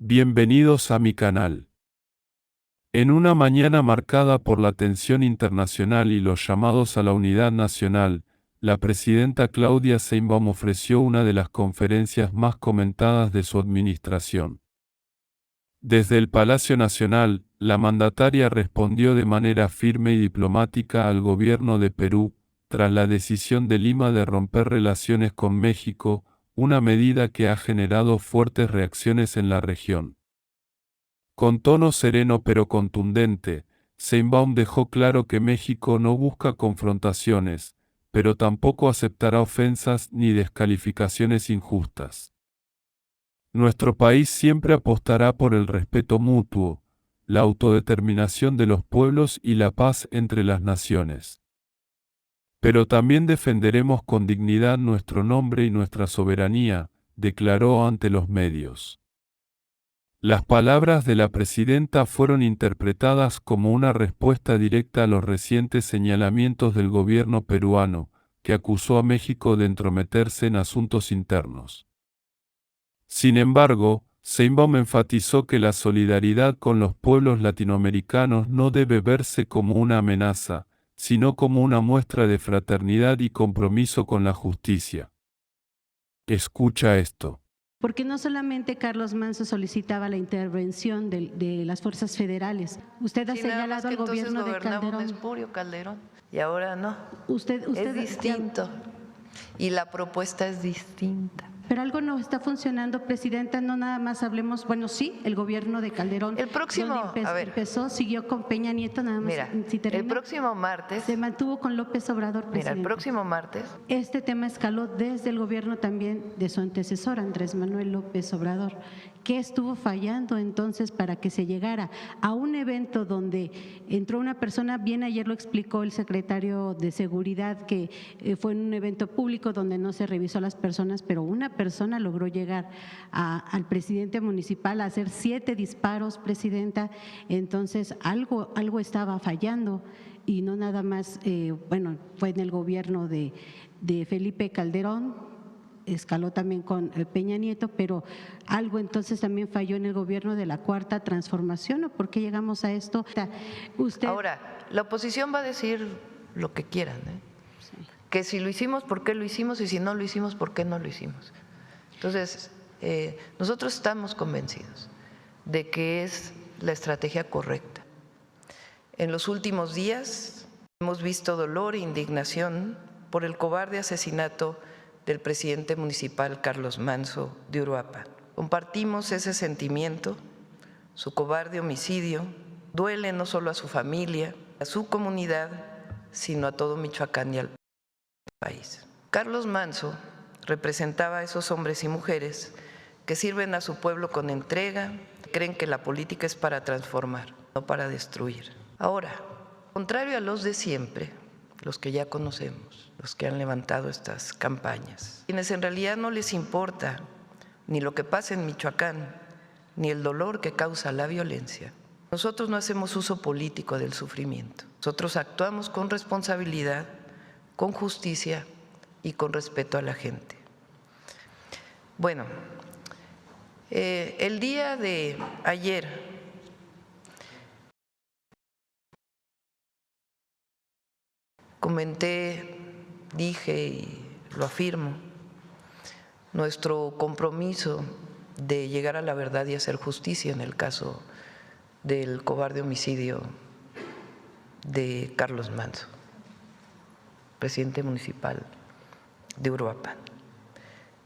Bienvenidos a mi canal. En una mañana marcada por la tensión internacional y los llamados a la unidad nacional, la presidenta Claudia Sheinbaum ofreció una de las conferencias más comentadas de su administración. Desde el Palacio Nacional, la mandataria respondió de manera firme y diplomática al gobierno de Perú, tras la decisión de Lima de romper relaciones con México, una medida que ha generado fuertes reacciones en la región. Con tono sereno pero contundente, Sheinbaum dejó claro que México no busca confrontaciones, pero tampoco aceptará ofensas ni descalificaciones injustas. Nuestro país siempre apostará por el respeto mutuo, la autodeterminación de los pueblos y la paz entre las naciones. Pero también defenderemos con dignidad nuestro nombre y nuestra soberanía, declaró ante los medios. Las palabras de la presidenta fueron interpretadas como una respuesta directa a los recientes señalamientos del gobierno peruano, que acusó a México de entrometerse en asuntos internos. Sin embargo, Sheinbaum enfatizó que la solidaridad con los pueblos latinoamericanos no debe verse como una amenaza, sino como una muestra de fraternidad y compromiso con la justicia. Escucha esto. Porque no solamente Carlos Manso solicitaba la intervención de las fuerzas federales. Usted ha señalado al gobierno de Calderón. Espurio Calderón y ahora no. Usted es distinto y la propuesta es distinta. Pero algo no está funcionando, presidenta. No nada más hablemos. Bueno, sí, el gobierno de Calderón. El próximo, empezó, siguió con Peña Nieto, nada más. Mira, el próximo martes se mantuvo con López Obrador, presidente. Mira, el próximo martes. Este tema escaló desde el gobierno también de su antecesor, Andrés Manuel López Obrador. ¿Qué estuvo fallando entonces para que se llegara a un evento donde entró una persona? Bien, ayer lo explicó el secretario de Seguridad, que fue en un evento público donde no se revisó a las personas, pero una persona logró llegar al presidente municipal a hacer 7 disparos, presidenta. Entonces algo estaba fallando y no nada más, fue en el gobierno de Felipe Calderón, escaló también con Peña Nieto, pero algo entonces también falló en el gobierno de la Cuarta Transformación. ¿O por qué llegamos a esto? Ahora, la oposición va a decir lo que quieran, Sí. Que si lo hicimos, ¿por qué lo hicimos? Y si no lo hicimos, ¿por qué no lo hicimos? Entonces, nosotros estamos convencidos de que es la estrategia correcta. En los últimos días hemos visto dolor e indignación por el cobarde asesinato del presidente municipal Carlos Manso de Uruapan. Compartimos ese sentimiento, su cobarde homicidio duele no solo a su familia, a su comunidad, sino a todo Michoacán y al país. Carlos Manso representaba a esos hombres y mujeres que sirven a su pueblo con entrega, creen que la política es para transformar, no para destruir. Ahora, contrario a los de siempre, los que ya conocemos, los que han levantado estas campañas, quienes en realidad no les importa ni lo que pasa en Michoacán, ni el dolor que causa la violencia. Nosotros no hacemos uso político del sufrimiento. Nosotros actuamos con responsabilidad, con justicia y con respeto a la gente. Bueno, el día de ayer comenté, dije y lo afirmo, nuestro compromiso de llegar a la verdad y hacer justicia en el caso del cobarde homicidio de Carlos Manso, presidente municipal de Uruapan.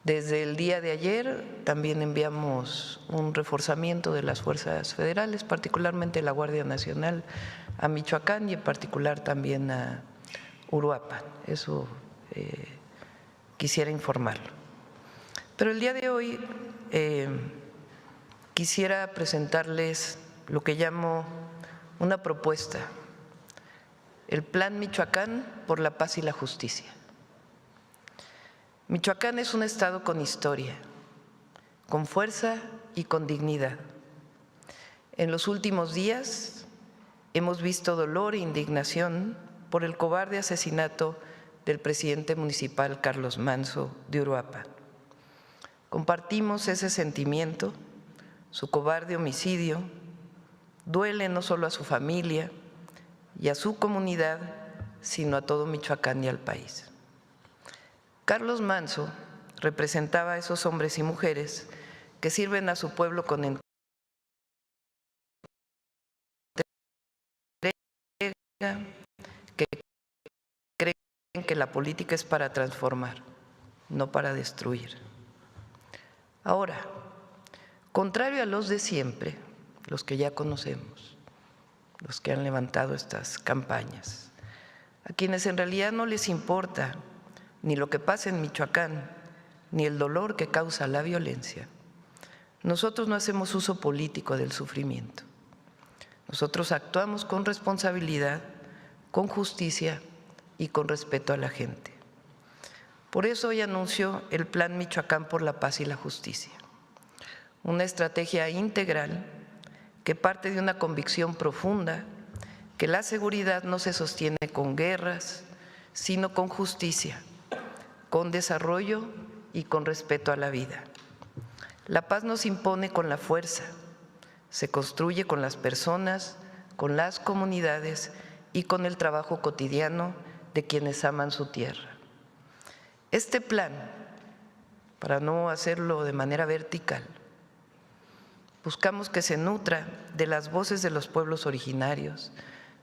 Desde el día de ayer también enviamos un reforzamiento de las fuerzas federales, particularmente la Guardia Nacional, a Michoacán y en particular también a Uruapan. Eso quisiera informarlo. Pero el día de hoy quisiera presentarles lo que llamo una propuesta, el Plan Michoacán por la Paz y la Justicia. Michoacán es un estado con historia, con fuerza y con dignidad. En los últimos días hemos visto dolor e indignación por el cobarde asesinato del presidente municipal Carlos Manso de Uruapan. Compartimos ese sentimiento, su cobarde homicidio duele no solo a su familia y a su comunidad, sino a todo Michoacán y al país. Carlos Manzo representaba a esos hombres y mujeres que sirven a su pueblo con entrega, que creen que la política es para transformar, no para destruir. Ahora, contrario a los de siempre, los que ya conocemos, los que han levantado estas campañas, a quienes en realidad no les importa ni lo que pasa en Michoacán, ni el dolor que causa la violencia, nosotros no hacemos uso político del sufrimiento. Nosotros actuamos con responsabilidad, con justicia y con respeto a la gente. Por eso hoy anuncio el Plan Michoacán por la Paz y la Justicia, una estrategia integral que parte de una convicción profunda que la seguridad no se sostiene con guerras, sino con justicia, con desarrollo y con respeto a la vida. La paz no se impone con la fuerza, se construye con las personas, con las comunidades y con el trabajo cotidiano de quienes aman su tierra. Este plan, para no hacerlo de manera vertical, buscamos que se nutra de las voces de los pueblos originarios,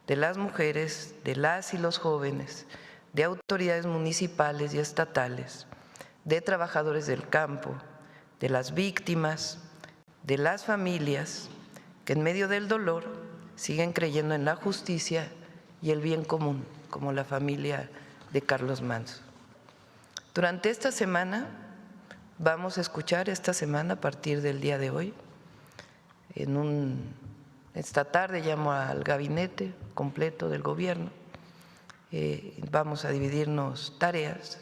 de las mujeres, de las y los jóvenes, de autoridades municipales y estatales, de trabajadores del campo, de las víctimas, de las familias que en medio del dolor siguen creyendo en la justicia y el bien común, como la familia de Carlos Manzo. Durante esta semana vamos a escuchar, a partir del día de hoy, esta tarde llamo al gabinete completo del gobierno, vamos a dividirnos tareas.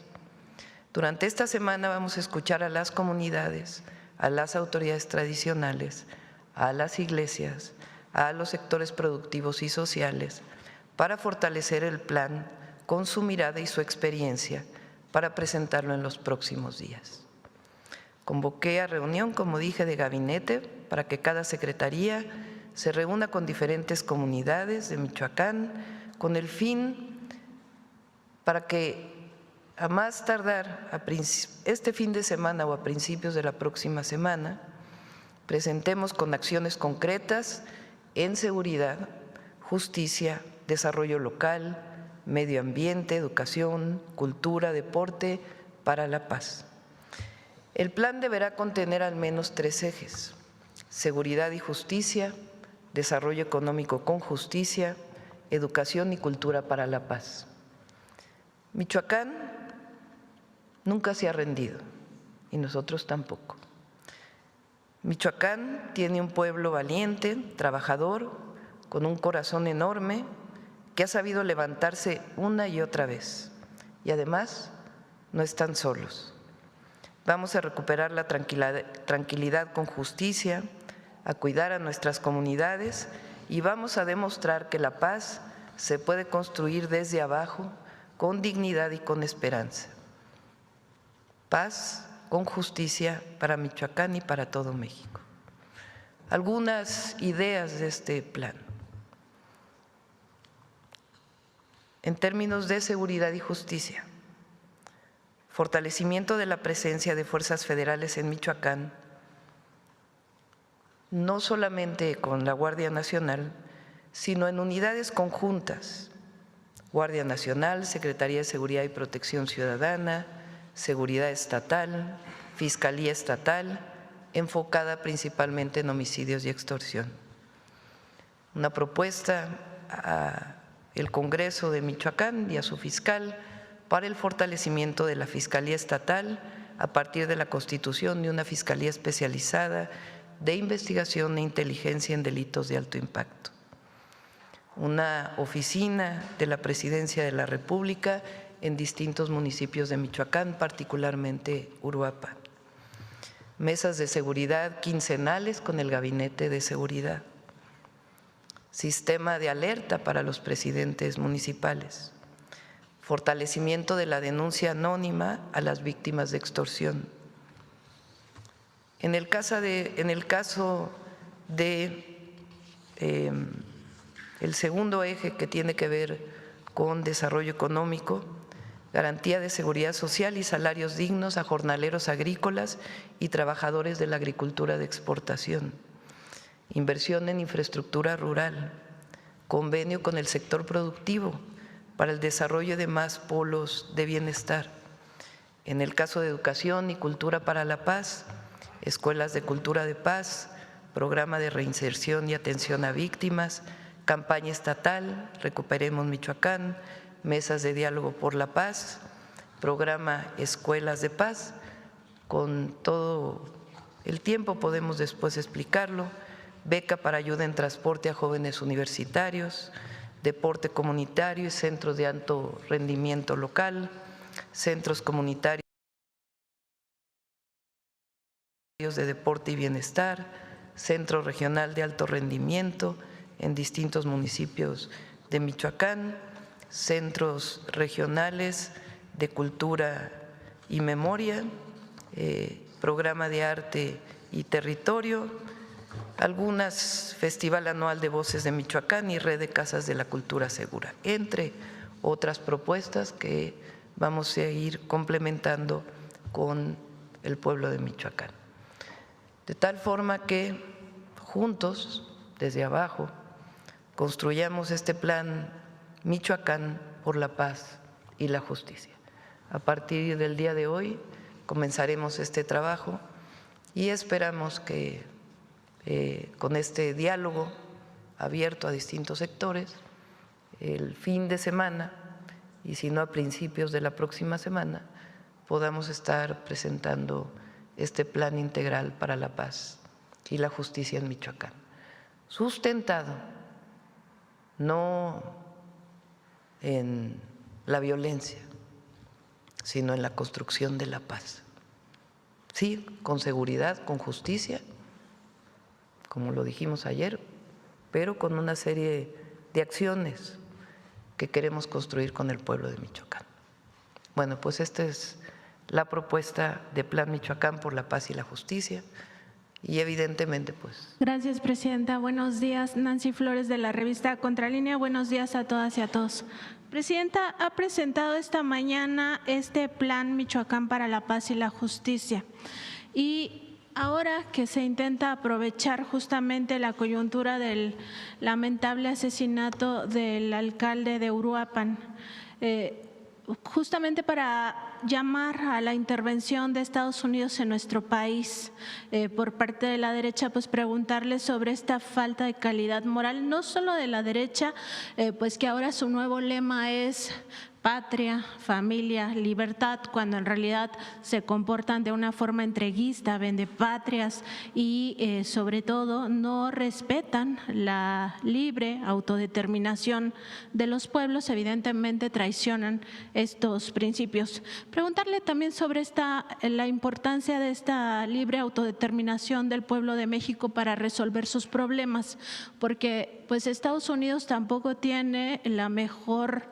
Durante esta semana vamos a escuchar a las comunidades, a las autoridades tradicionales, a las iglesias, a los sectores productivos y sociales, para fortalecer el plan con su mirada y su experiencia para presentarlo en los próximos días. Convoqué a reunión, como dije, de gabinete para que cada secretaría se reúna con diferentes comunidades de Michoacán con el fin para que a más tardar este fin de semana o a principios de la próxima semana presentemos con acciones concretas en seguridad, justicia, desarrollo local, medio ambiente, educación, cultura, deporte, para la paz. El plan deberá contener al menos 3 ejes: seguridad y justicia, desarrollo económico con justicia, educación y cultura para la paz. Michoacán nunca se ha rendido y nosotros tampoco. Michoacán tiene un pueblo valiente, trabajador, con un corazón enorme, que ha sabido levantarse una y otra vez, y además no están solos. Vamos a recuperar la tranquilidad con justicia, a cuidar a nuestras comunidades y vamos a demostrar que la paz se puede construir desde abajo con dignidad y con esperanza. Paz con justicia para Michoacán y para todo México. Algunas ideas de este plan. En términos de seguridad y justicia, fortalecimiento de la presencia de fuerzas federales en Michoacán, no solamente con la Guardia Nacional, sino en unidades conjuntas: Guardia Nacional, Secretaría de Seguridad y Protección Ciudadana, Seguridad Estatal, Fiscalía Estatal, enfocada principalmente en homicidios y extorsión. Una propuesta al Congreso de Michoacán y a su fiscal para el fortalecimiento de la Fiscalía Estatal a partir de la constitución de una Fiscalía especializada de investigación e inteligencia en delitos de alto impacto. Una oficina de la Presidencia de la República en distintos municipios de Michoacán, particularmente Uruapan. Mesas de seguridad quincenales con el Gabinete de Seguridad. Sistema de alerta para los presidentes municipales. Fortalecimiento de la denuncia anónima a las víctimas de extorsión. En el caso de el segundo eje, que tiene que ver con desarrollo económico, garantía de seguridad social y salarios dignos a jornaleros agrícolas y trabajadores de la agricultura de exportación, inversión en infraestructura rural, convenio con el sector productivo para el desarrollo de más polos de bienestar. En el caso de educación y cultura para la paz, escuelas de cultura de paz, programa de reinserción y atención a víctimas, campaña estatal, Recuperemos Michoacán, mesas de diálogo por la paz, programa Escuelas de Paz. Con todo el tiempo podemos después explicarlo. Beca para ayuda en transporte a jóvenes universitarios, deporte comunitario y centros de alto rendimiento local, centros comunitarios de deporte y bienestar, centro regional de alto rendimiento en distintos municipios de Michoacán, centros regionales de cultura y memoria, programa de arte y territorio, algunas Festival Anual de Voces de Michoacán y Red de Casas de la Cultura Segura, entre otras propuestas que vamos a ir complementando con el pueblo de Michoacán. De tal forma que juntos, desde abajo, construyamos este plan Michoacán por la paz y la justicia. A partir del día de hoy comenzaremos este trabajo y esperamos que con este diálogo abierto a distintos sectores, el fin de semana, y si no a principios de la próxima semana, podamos estar presentando este plan integral para la paz y la justicia en Michoacán, sustentado no en la violencia, sino en la construcción de la paz. Sí, con seguridad, con justicia, como lo dijimos ayer, pero con una serie de acciones que queremos construir con el pueblo de Michoacán. Bueno, pues esta es la propuesta de Plan Michoacán por la paz y la justicia. Y evidentemente, pues… Gracias, presidenta. Buenos días. Nancy Flores, de la revista Contralínea. Buenos días a todas y a todos. Presidenta, ha presentado esta mañana este Plan Michoacán para la paz y la justicia. Y ahora que se intenta aprovechar justamente la coyuntura del lamentable asesinato del alcalde de Uruapan, justamente para llamar a la intervención de Estados Unidos en nuestro país por parte de la derecha, pues preguntarle sobre esta falta de calidad moral, no solo de la derecha, pues que ahora su nuevo lema es patria, familia, libertad, cuando en realidad se comportan de una forma entreguista, vendepatrias y sobre todo no respetan la libre autodeterminación de los pueblos, evidentemente traicionan estos principios. Preguntarle también sobre la importancia de esta libre autodeterminación del pueblo de México para resolver sus problemas, porque pues Estados Unidos tampoco tiene la mejor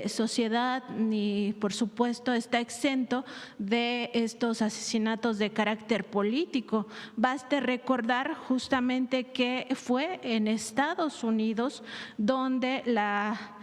sociedad, ni por supuesto está exento de estos asesinatos de carácter político. Baste recordar justamente que fue en Estados Unidos donde la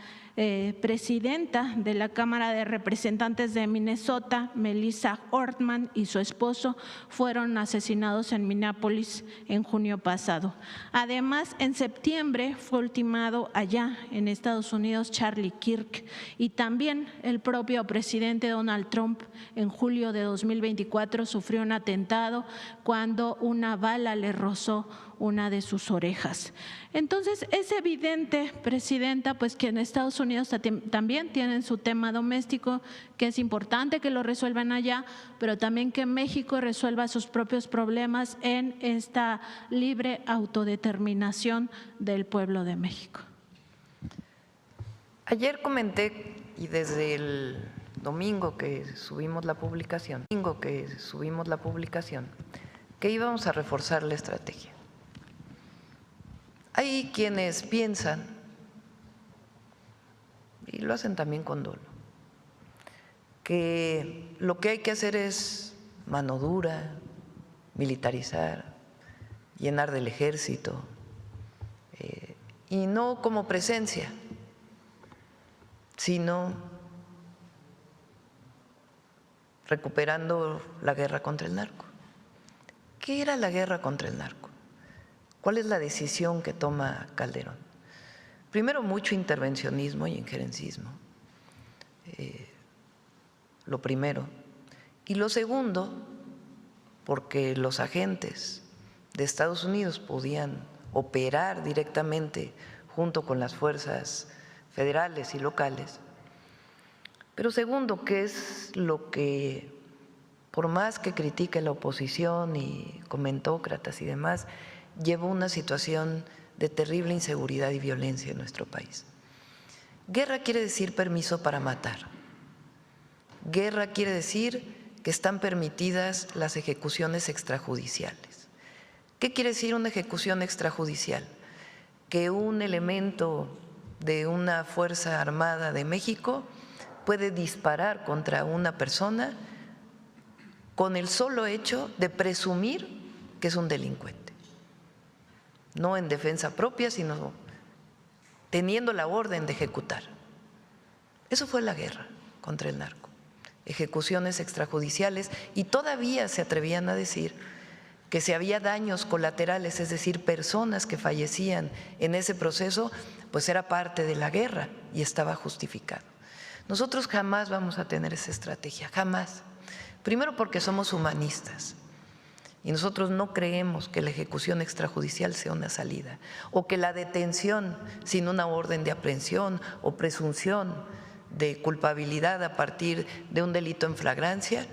presidenta de la Cámara de Representantes de Minnesota, Melissa Hortman, y su esposo fueron asesinados en Minneapolis en junio pasado. Además, en septiembre fue ultimado allá en Estados Unidos Charlie Kirk, y también el propio presidente Donald Trump en julio de 2024 sufrió un atentado cuando una bala le rozó una de sus orejas. Entonces, es evidente, presidenta, pues que en Estados Unidos también tienen su tema doméstico, que es importante que lo resuelvan allá, pero también que México resuelva sus propios problemas en esta libre autodeterminación del pueblo de México. Ayer comenté, y desde el domingo que subimos la publicación, que íbamos a reforzar la estrategia. Hay quienes piensan, y lo hacen también con dolo, que lo que hay que hacer es mano dura, militarizar, llenar del ejército, y no como presencia, sino recuperando la guerra contra el narco. ¿Qué era la guerra contra el narco? ¿Cuál es la decisión que toma Calderón? Primero, mucho intervencionismo y injerencismo, lo primero. Y lo segundo, porque los agentes de Estados Unidos podían operar directamente junto con las fuerzas federales y locales. Pero segundo, que es lo que, por más que critique la oposición y comentócratas y demás, llevó una situación de terrible inseguridad y violencia en nuestro país. Guerra quiere decir permiso para matar. Guerra quiere decir que están permitidas las ejecuciones extrajudiciales. ¿Qué quiere decir una ejecución extrajudicial? Que un elemento de una fuerza armada de México puede disparar contra una persona con el solo hecho de presumir que es un delincuente. No en defensa propia, sino teniendo la orden de ejecutar. Eso fue la guerra contra el narco. Ejecuciones extrajudiciales, y todavía se atrevían a decir que si había daños colaterales, es decir, personas que fallecían en ese proceso, pues era parte de la guerra y estaba justificado. Nosotros jamás vamos a tener esa estrategia, jamás. Primero porque somos humanistas y nosotros no creemos que la ejecución extrajudicial sea una salida, o que la detención sin una orden de aprehensión o presunción de culpabilidad a partir de un delito en flagrancia,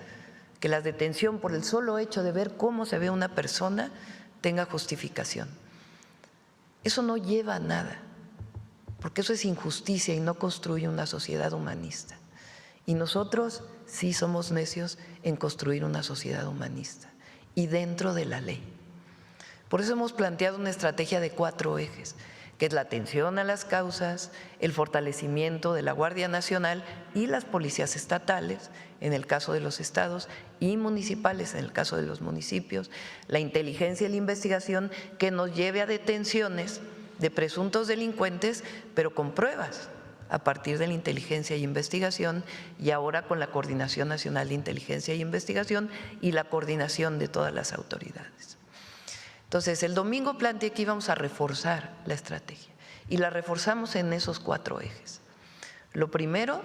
que la detención por el solo hecho de ver cómo se ve una persona tenga justificación. Eso no lleva a nada, porque eso es injusticia y no construye una sociedad humanista. Y nosotros sí somos necios en construir una sociedad humanista y dentro de la ley. Por eso hemos planteado una estrategia de 4 ejes, que es la atención a las causas, el fortalecimiento de la Guardia Nacional y las policías estatales, en el caso de los estados, y municipales, en el caso de los municipios, la inteligencia y la investigación que nos lleve a detenciones de presuntos delincuentes, pero con pruebas, a partir de la inteligencia y investigación, y ahora con la Coordinación Nacional de Inteligencia y Investigación y la coordinación de todas las autoridades. Entonces, el domingo planteé que íbamos a reforzar la estrategia y la reforzamos en esos 4 ejes. Lo primero,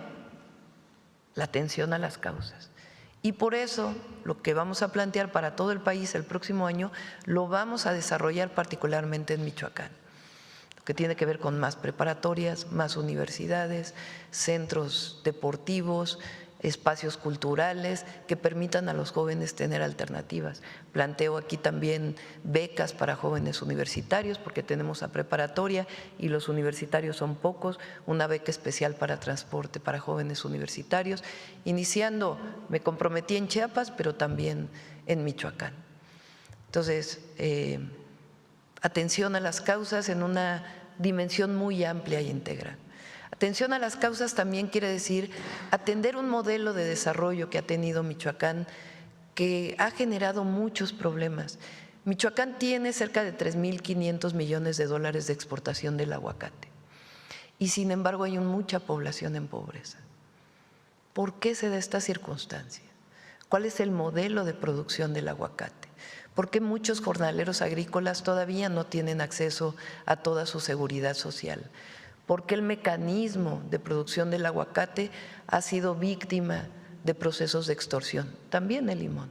la atención a las causas. Y por eso lo que vamos a plantear para todo el país el próximo año lo vamos a desarrollar particularmente en Michoacán, que tiene que ver con más preparatorias, más universidades, centros deportivos, espacios culturales que permitan a los jóvenes tener alternativas. Planteo aquí también becas para jóvenes universitarios, porque tenemos a preparatoria y los universitarios son pocos, una beca especial para transporte para jóvenes universitarios, iniciando, me comprometí en Chiapas, pero también en Michoacán. Entonces, atención a las causas en una dimensión muy amplia e integral. Atención a las causas también quiere decir atender un modelo de desarrollo que ha tenido Michoacán, que ha generado muchos problemas. Michoacán tiene cerca de 3.500 millones de dólares de exportación del aguacate y sin embargo hay mucha población en pobreza. ¿Por qué se da esta circunstancia? ¿Cuál es el modelo de producción del aguacate? ¿Por qué muchos jornaleros agrícolas todavía no tienen acceso a toda su seguridad social? ¿Por qué el mecanismo de producción del aguacate ha sido víctima de procesos de extorsión? También el limón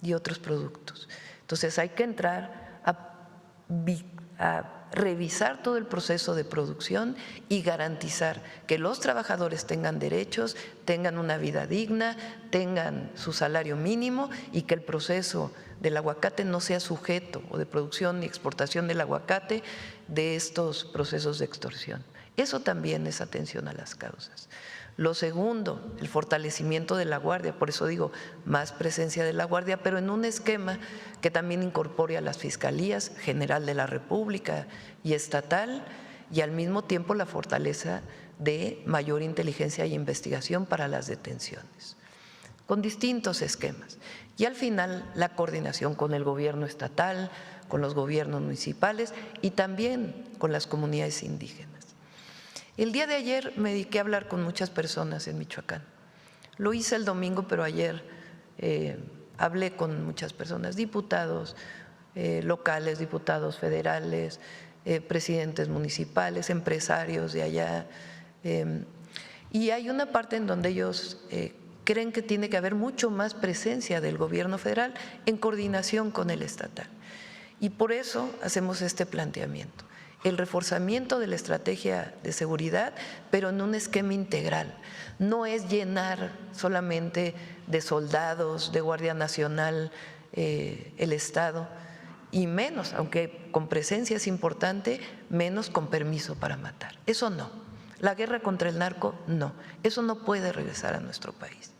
y otros productos. Entonces hay que entrar a revisar todo el proceso de producción y garantizar que los trabajadores tengan derechos, tengan una vida digna, tengan su salario mínimo y que el proceso del aguacate no sea sujeto, o de producción y exportación del aguacate, de estos procesos de extorsión. Eso también es atención a las causas. Lo segundo, el fortalecimiento de la Guardia, por eso digo más presencia de la Guardia, pero en un esquema que también incorpore a las Fiscalías General de la República y estatal, y al mismo tiempo la fortaleza de mayor inteligencia y investigación para las detenciones, con distintos esquemas. Y al final la coordinación con el gobierno estatal, con los gobiernos municipales y también con las comunidades indígenas. El día de ayer me dediqué a hablar con muchas personas en Michoacán. Lo hice el domingo, pero ayer hablé con muchas personas, diputados locales, diputados federales, presidentes municipales, empresarios de allá. Y hay una parte en donde ellos creen que tiene que haber mucho más presencia del gobierno federal en coordinación con el estatal. Y por eso hacemos este planteamiento, el reforzamiento de la estrategia de seguridad, pero en un esquema integral. No es llenar solamente de soldados, de Guardia Nacional, el Estado, y menos, aunque con presencia es importante, menos con permiso para matar. Eso no. La guerra contra el narco, no. Eso no puede regresar a nuestro país.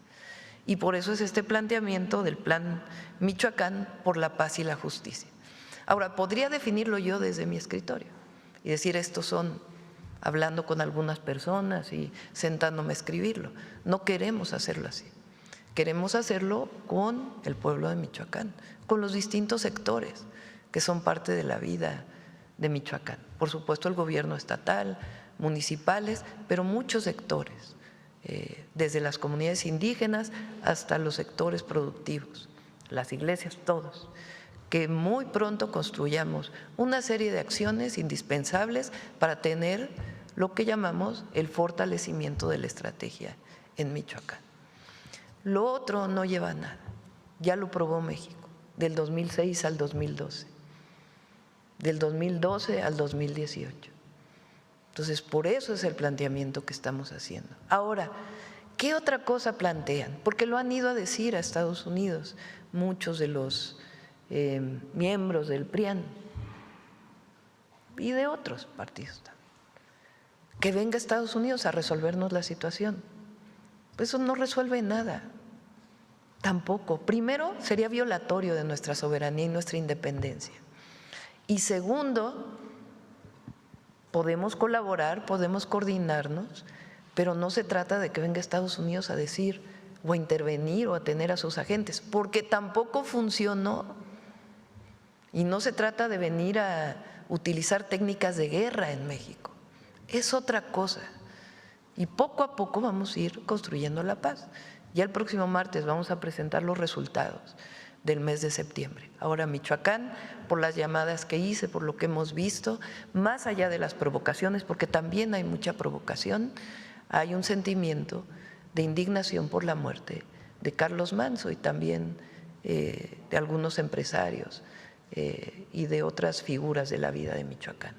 Y por eso es este planteamiento del Plan Michoacán por la paz y la justicia. Ahora, podría definirlo yo desde mi escritorio y decir estos son, hablando con algunas personas y sentándome a escribirlo. No queremos hacerlo así. Queremos hacerlo con el pueblo de Michoacán, con los distintos sectores que son parte de la vida de Michoacán. Por supuesto, el gobierno estatal, municipales, pero muchos sectores, desde las comunidades indígenas hasta los sectores productivos, las iglesias, todos, que muy pronto construyamos una serie de acciones indispensables para tener lo que llamamos el fortalecimiento de la estrategia en Michoacán. Lo otro no lleva a nada, ya lo probó México, del 2006 al 2012, del 2012 al 2018. Entonces, por eso es el planteamiento que estamos haciendo. Ahora, ¿qué otra cosa plantean? Porque lo han ido a decir a Estados Unidos muchos de los miembros del PRIAN y de otros partidos también. Que venga Estados Unidos a resolvernos la situación. Pues eso no resuelve nada, tampoco. Primero, sería violatorio de nuestra soberanía y nuestra independencia. Y segundo, podemos colaborar, podemos coordinarnos, pero no se trata de que venga Estados Unidos a decir o a intervenir o a tener a sus agentes, porque tampoco funcionó. Y no se trata de venir a utilizar técnicas de guerra en México, es otra cosa. Y poco a poco vamos a ir construyendo la paz. Ya el próximo martes vamos a presentar los resultados del mes de septiembre. Ahora Michoacán, por las llamadas que hice, por lo que hemos visto, más allá de las provocaciones, porque también hay mucha provocación, hay un sentimiento de indignación por la muerte de Carlos Manzo y también de algunos empresarios y de otras figuras de la vida de Michoacán.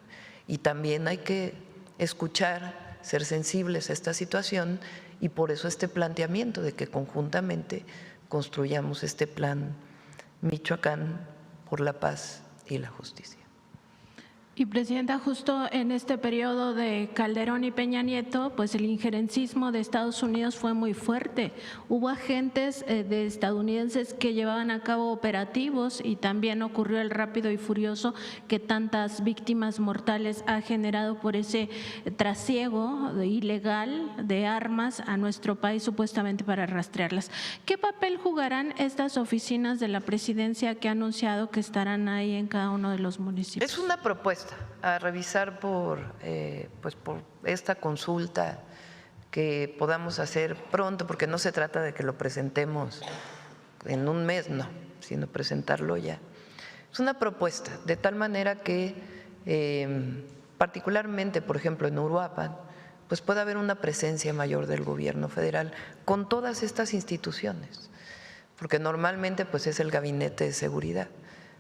Y también hay que escuchar, ser sensibles a esta situación y por eso este planteamiento de que conjuntamente construyamos este plan Michoacán por la paz y la justicia. Y Presidenta, justo en este periodo de Calderón y Peña Nieto, pues el injerencismo de Estados Unidos fue muy fuerte. Hubo agentes de estadounidenses que llevaban a cabo operativos y también ocurrió el rápido y furioso que tantas víctimas mortales ha generado por ese trasiego ilegal de armas a nuestro país supuestamente para rastrearlas. ¿Qué papel jugarán estas oficinas de la presidencia que ha anunciado que estarán ahí en cada uno de los municipios? Es una propuesta a revisar por esta consulta que podamos hacer pronto, porque no se trata de que lo presentemos en un mes, no, sino presentarlo ya. Es una propuesta, de tal manera que particularmente, por ejemplo, en Uruapan, pues pueda haber una presencia mayor del gobierno federal con todas estas instituciones, porque normalmente pues es el gabinete de seguridad,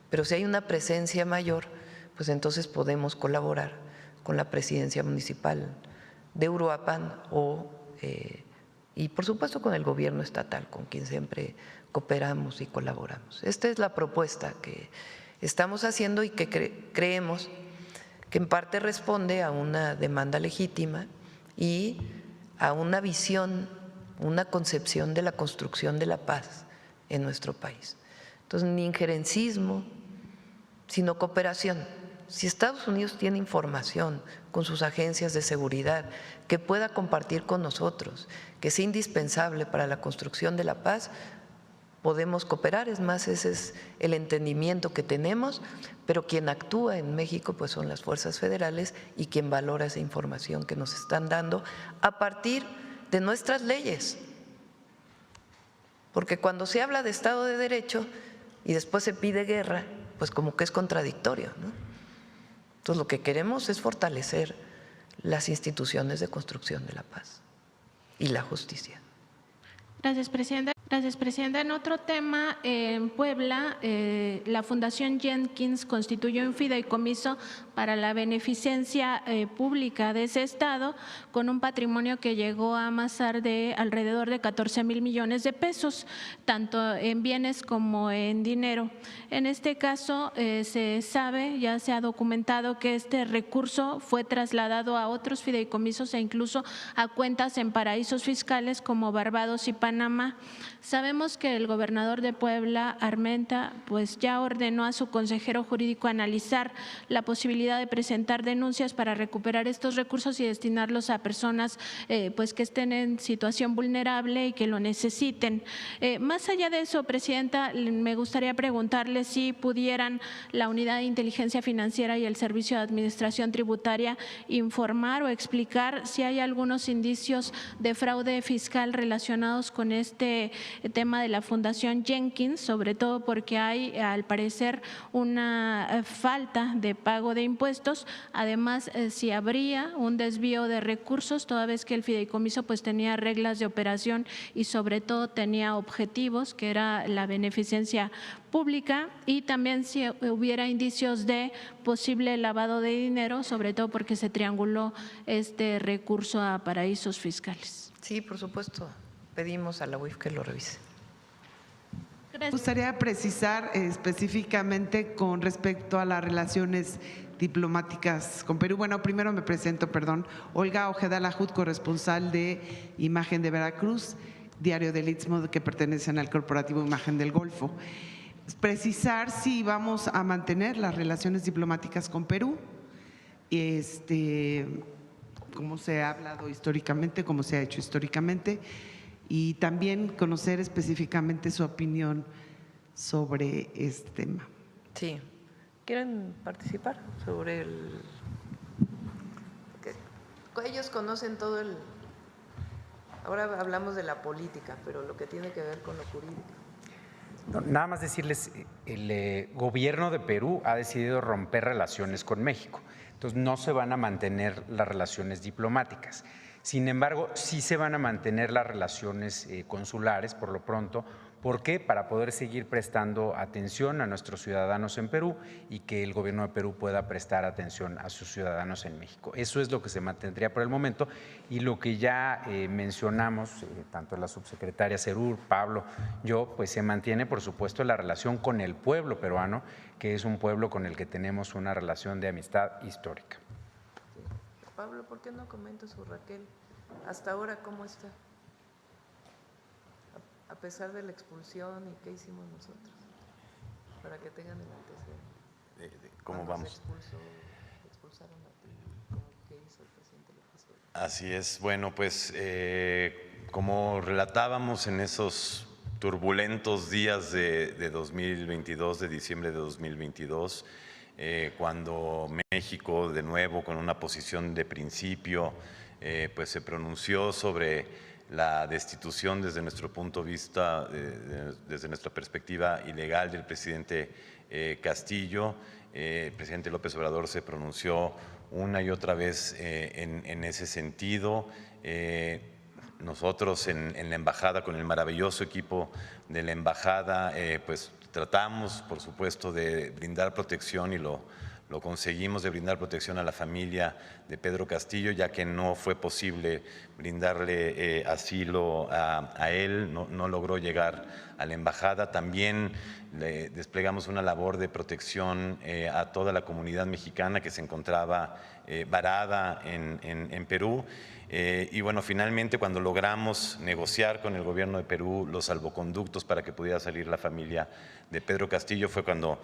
pero si hay una presencia mayor, pues entonces podemos colaborar con la presidencia municipal de Uruapan y por supuesto con el gobierno estatal, con quien siempre cooperamos y colaboramos. Esta es la propuesta que estamos haciendo y que creemos que en parte responde a una demanda legítima y a una visión, una concepción de la construcción de la paz en nuestro país. Entonces, ni injerencismo, sino cooperación. Si Estados Unidos tiene información con sus agencias de seguridad que pueda compartir con nosotros, que es indispensable para la construcción de la paz, podemos cooperar, es más, ese es el entendimiento que tenemos, pero quien actúa en México pues son las fuerzas federales y quien valora esa información que nos están dando a partir de nuestras leyes. Porque cuando se habla de Estado de Derecho y después se pide guerra, pues como que es contradictorio, ¿no? Entonces lo que queremos es fortalecer las instituciones de construcción de la paz y la justicia. Gracias, presidenta. Gracias, presidenta. En otro tema, en Puebla, la Fundación Jenkins constituyó un fideicomiso para la beneficencia pública de ese estado con un patrimonio que llegó a amasar de alrededor de 14,000 millones de pesos, tanto en bienes como en dinero. En este caso, se sabe, ya se ha documentado que este recurso fue trasladado a otros fideicomisos e incluso a cuentas en paraísos fiscales como Barbados y Panamá. Sabemos que el gobernador de Puebla, Armenta, pues ya ordenó a su consejero jurídico analizar la posibilidad de presentar denuncias para recuperar estos recursos y destinarlos a personas pues que estén en situación vulnerable y que lo necesiten. Más allá de eso, presidenta, me gustaría preguntarle si pudieran la Unidad de Inteligencia Financiera y el Servicio de Administración Tributaria informar o explicar si hay algunos indicios de fraude fiscal relacionados con este tema de la Fundación Jenkins, sobre todo porque hay al parecer una falta de pago de impuestos. Además, si habría un desvío de recursos, toda vez que el fideicomiso pues tenía reglas de operación y sobre todo tenía objetivos, que era la beneficencia pública, y también si hubiera indicios de posible lavado de dinero, sobre todo porque se trianguló este recurso a paraísos fiscales. Sí, por supuesto. Pedimos a la UIF que lo revise. Me gustaría precisar específicamente con respecto a las relaciones diplomáticas con Perú. Bueno, primero me presento, perdón, Olga Ojeda Lajud, corresponsal de Imagen de Veracruz, diario del Istmo, que pertenecen al corporativo Imagen del Golfo. Precisar si vamos a mantener las relaciones diplomáticas con Perú, como se ha hablado históricamente, como se ha hecho históricamente, y también conocer específicamente su opinión sobre este tema. Sí. ¿Quieren participar sobre el...? Ellos conocen todo el… Ahora hablamos de la política, pero lo que tiene que ver con lo jurídico. No, nada más decirles, el gobierno de Perú ha decidido romper relaciones con México, entonces no se van a mantener las relaciones diplomáticas. Sin embargo, sí se van a mantener las relaciones consulares por lo pronto. ¿Por qué? Para poder seguir prestando atención a nuestros ciudadanos en Perú y que el gobierno de Perú pueda prestar atención a sus ciudadanos en México. Eso es lo que se mantendría por el momento, y lo que ya mencionamos, tanto la subsecretaria Serur, Pablo, yo, pues se mantiene por supuesto la relación con el pueblo peruano, que es un pueblo con el que tenemos una relación de amistad histórica. Pablo, ¿por qué no comenta su Raquel? Hasta ahora, ¿cómo está? A pesar de la expulsión, ¿y qué hicimos nosotros? Para que tengan el antecedente. ¿Cómo vamos? Expulsaron a ti, ¿qué hizo el presidente López Obrador? Así es. Bueno, pues como relatábamos en esos turbulentos días de 2022, de diciembre de 2022, cuando México, de nuevo, con una posición de principio, pues se pronunció sobre la destitución desde nuestro punto de vista, desde nuestra perspectiva ilegal del presidente Castillo. El presidente López Obrador se pronunció una y otra vez en ese sentido. Nosotros en la embajada, con el maravilloso equipo de la embajada, pues tratamos, por supuesto, de brindar protección, y lo conseguimos, de brindar protección a la familia de Pedro Castillo, ya que no fue posible brindarle asilo a él, no logró llegar a la embajada. También le desplegamos una labor de protección a toda la comunidad mexicana que se encontraba varada en Perú. Y bueno, finalmente, cuando logramos negociar con el gobierno de Perú los salvoconductos para que pudiera salir la familia de Pedro Castillo, fue cuando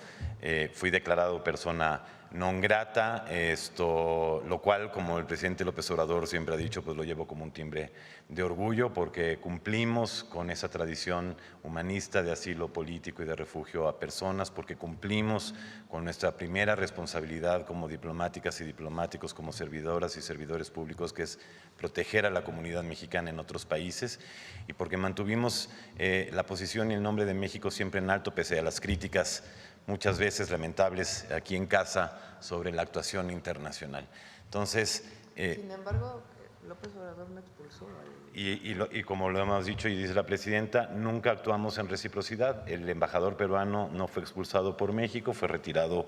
fui declarado persona non grata, lo cual, como el presidente López Obrador siempre ha dicho, pues lo llevo como un timbre de orgullo porque cumplimos con esa tradición humanista de asilo político y de refugio a personas, porque cumplimos con nuestra primera responsabilidad como diplomáticas y diplomáticos, como servidoras y servidores públicos, que es proteger a la comunidad mexicana en otros países, y porque mantuvimos la posición y el nombre de México siempre en alto, pese a las críticas muchas veces lamentables aquí en casa sobre la actuación internacional. Entonces, sin embargo, López Obrador me expulsó. Y como lo hemos dicho y dice la presidenta, nunca actuamos en reciprocidad. El embajador peruano no fue expulsado por México, fue retirado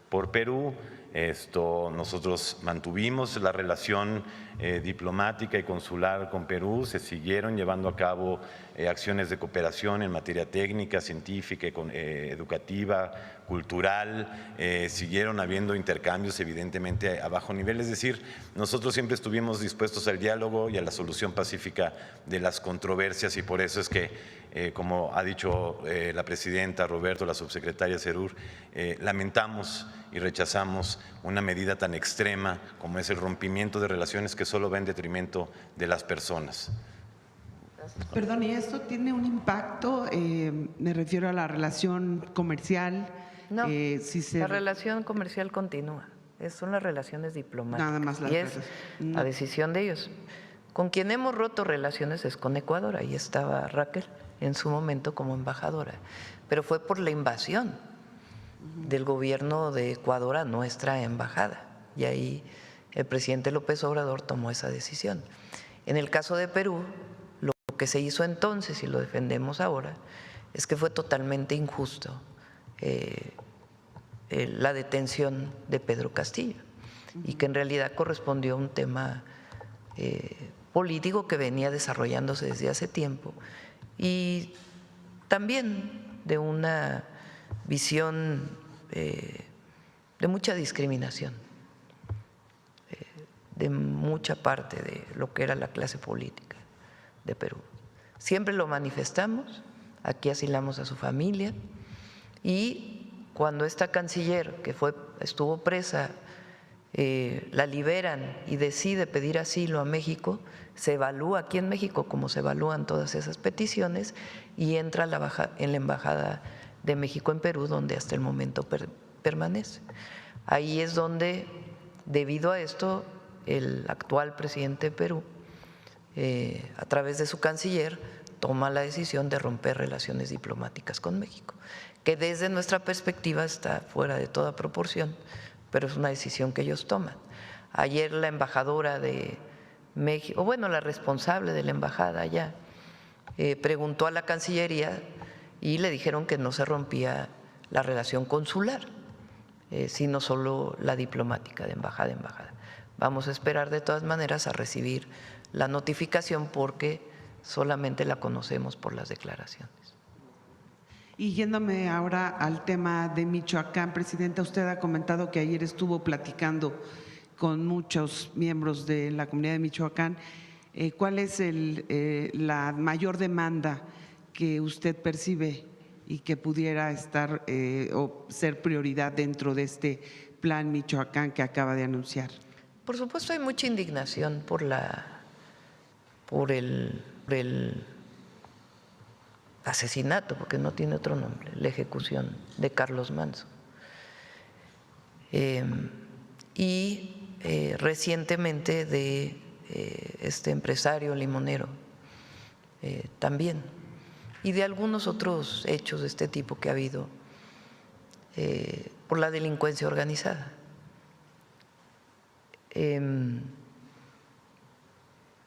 por Perú. Nosotros mantuvimos la relación diplomática y consular con Perú, se siguieron llevando a cabo acciones de cooperación en materia técnica, científica, educativa, cultural, siguieron habiendo intercambios evidentemente a bajo nivel, es decir, nosotros siempre estuvimos dispuestos al diálogo y a la solución pacífica de las controversias, y por eso es que, como ha dicho la presidenta Roberto, la subsecretaria Serur, lamentamos y rechazamos una medida tan extrema como es el rompimiento de relaciones que solo va en detrimento de las personas. Perdón, ¿y esto tiene un impacto? Me refiero a la relación comercial. No, la relación comercial continúa. Son las relaciones diplomáticas. Nada más las es la decisión de ellos. Con quien hemos roto relaciones es con Ecuador. Ahí estaba Raquel en su momento como embajadora. Pero fue por la invasión del gobierno de Ecuador a nuestra embajada. Y ahí el presidente López Obrador tomó esa decisión. En el caso de Perú, lo que se hizo entonces, y lo defendemos ahora, es que fue totalmente injusto la detención de Pedro Castillo y que en realidad correspondió a un tema político que venía desarrollándose desde hace tiempo y también de una visión de mucha discriminación de mucha parte de lo que era la clase política de Perú. Siempre lo manifestamos, aquí asilamos a su familia y cuando esta canciller que estuvo presa la liberan y decide pedir asilo a México, se evalúa aquí en México como se evalúan todas esas peticiones y entra en la Embajada de México en Perú, donde hasta el momento permanece. Ahí es donde, debido a esto, el actual presidente de Perú, a través de su canciller, toma la decisión de romper relaciones diplomáticas con México, que desde nuestra perspectiva está fuera de toda proporción, pero es una decisión que ellos toman. Ayer la embajadora de México, bueno, la responsable de la embajada allá, preguntó a la Cancillería y le dijeron que no se rompía la relación consular, sino solo la diplomática de embajada a embajada. Vamos a esperar de todas maneras a recibir la notificación porque solamente la conocemos por las declaraciones. Y yéndome ahora al tema de Michoacán, Presidenta, usted ha comentado que ayer estuvo platicando con muchos miembros de la comunidad de Michoacán. ¿Cuál es la mayor demanda que usted percibe y que pudiera estar o ser prioridad dentro de este plan Michoacán que acaba de anunciar? Por supuesto hay mucha indignación por el asesinato, porque no tiene otro nombre, la ejecución de Carlos Manzo. Y recientemente de este empresario limonero también, y de algunos otros hechos de este tipo que ha habido por la delincuencia organizada.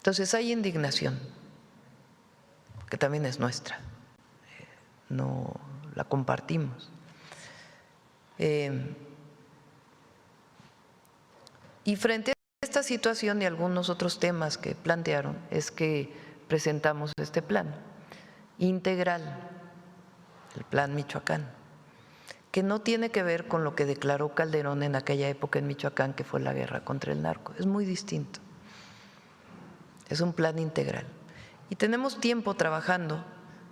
Entonces hay indignación, que también es nuestra, no la compartimos. Y frente a esta situación y algunos otros temas que plantearon, es que presentamos este plan integral, el Plan Michoacán, que no tiene que ver con lo que declaró Calderón en aquella época en Michoacán, que fue la guerra contra el narco. Es muy distinto. Es un plan integral. Y tenemos tiempo trabajando,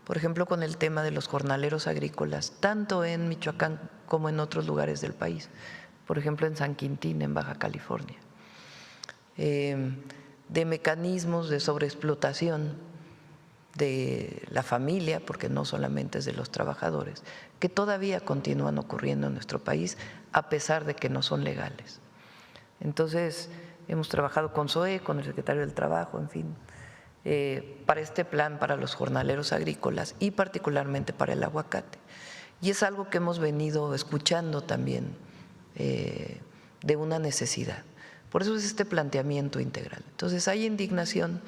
por ejemplo, con el tema de los jornaleros agrícolas, tanto en Michoacán como en otros lugares del país, por ejemplo en San Quintín, en Baja California, de mecanismos de sobreexplotación de la familia, porque no solamente es de los trabajadores, que todavía continúan ocurriendo en nuestro país a pesar de que no son legales. Entonces, hemos trabajado con SOE, con el secretario del Trabajo, en fin, para este plan para los jornaleros agrícolas y particularmente para el aguacate. Y es algo que hemos venido escuchando también de una necesidad. Por eso es este planteamiento integral. Entonces, hay indignación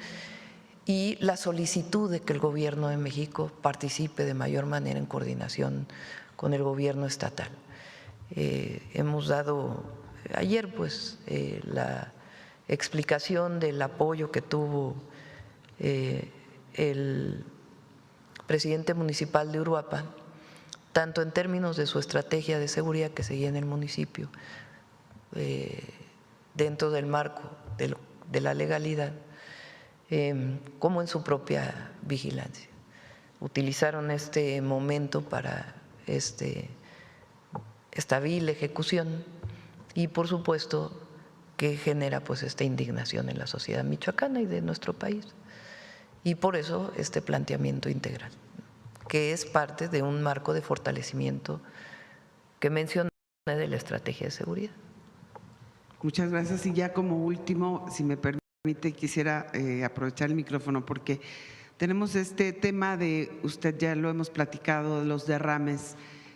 y la solicitud de que el Gobierno de México participe de mayor manera en coordinación con el Gobierno estatal. Hemos dado ayer pues la explicación del apoyo que tuvo el presidente municipal de Uruapan, tanto en términos de su estrategia de seguridad que seguía en el municipio, dentro del marco de la legalidad, como en su propia vigilancia. Utilizaron este momento para esta vil ejecución y por supuesto que genera pues esta indignación en la sociedad michoacana y de nuestro país. Y por eso este planteamiento integral, que es parte de un marco de fortalecimiento que mencioné de la estrategia de seguridad. Muchas gracias. Y ya como último, si me permite, quisiera aprovechar el micrófono porque tenemos este tema de, usted ya lo hemos platicado, de los derrames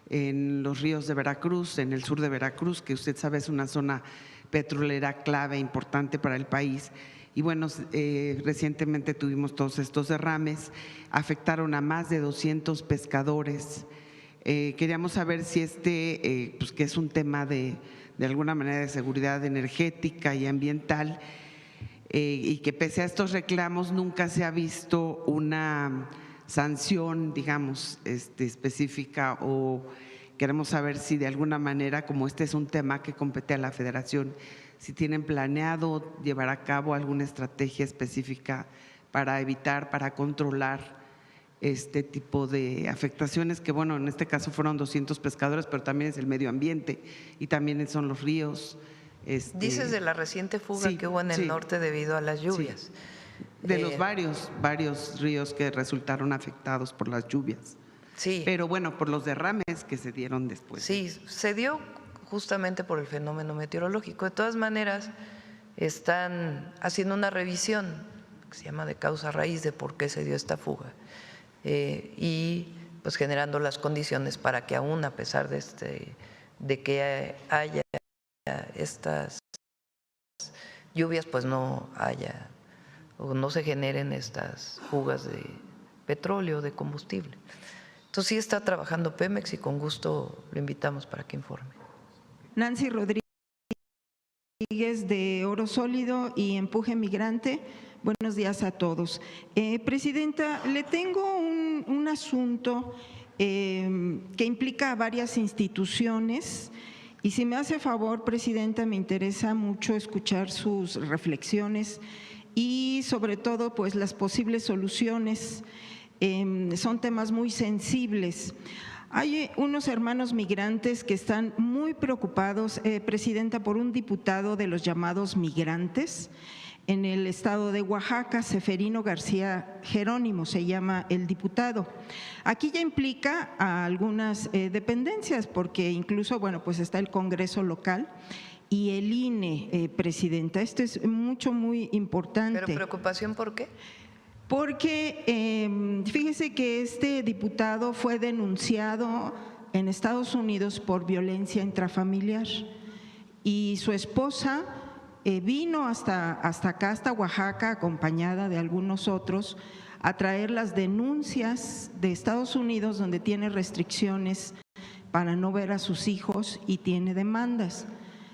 en los ríos de Veracruz, en el sur de Veracruz, que usted sabe es una zona petrolera clave, importante para el país. Y bueno, recientemente tuvimos todos estos derrames, afectaron a más de 200 pescadores. Queríamos saber si pues que es un tema de alguna manera de seguridad energética y ambiental, y que pese a estos reclamos nunca se ha visto una sanción, digamos, específica, o queremos saber si de alguna manera, como este es un tema que compete a la Federación, si tienen planeado llevar a cabo alguna estrategia específica para evitar, para controlar este tipo de afectaciones que, bueno, en este caso fueron 200 pescadores, pero también es el medio ambiente y también son los ríos. Dices de la reciente fuga que hubo en el norte debido a las lluvias. Sí. De los varios ríos que resultaron afectados por las lluvias. Sí. Pero bueno, por los derrames que se dieron después. Sí, se dio justamente por el fenómeno meteorológico. De todas maneras, están haciendo una revisión que se llama de causa raíz de por qué se dio esta fuga. Y pues generando las condiciones para que aún a pesar de que haya estas lluvias, pues no haya o no se generen estas fugas de petróleo, de combustible. Entonces sí está trabajando Pemex y con gusto lo invitamos para que informe. Nancy Rodríguez de Oro Sólido y Empuje Migrante. Buenos días a todos. Presidenta, le tengo un asunto que implica a varias instituciones y si me hace favor, Presidenta, me interesa mucho escuchar sus reflexiones y sobre todo pues las posibles soluciones. Son temas muy sensibles. Hay unos hermanos migrantes que están muy preocupados, Presidenta, por un diputado de los llamados migrantes en el estado de Oaxaca, Seferino García Jerónimo, se llama el diputado. Aquí ya implica a algunas dependencias, porque incluso, bueno, pues está el Congreso local y el INE, Presidenta. Esto es muy importante. ¿Pero preocupación por qué? Porque fíjese que este diputado fue denunciado en Estados Unidos por violencia intrafamiliar y su esposa vino hasta acá, hasta Oaxaca, acompañada de algunos otros, a traer las denuncias de Estados Unidos, donde tiene restricciones para no ver a sus hijos y tiene demandas.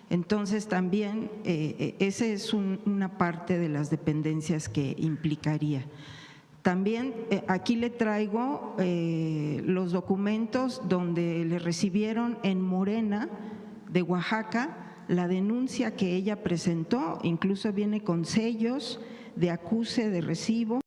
Entonces también esa es una parte de las dependencias que implicaría. También aquí le traigo los documentos donde le recibieron en Morena de Oaxaca la denuncia que ella presentó, incluso viene con sellos de acuse de recibo,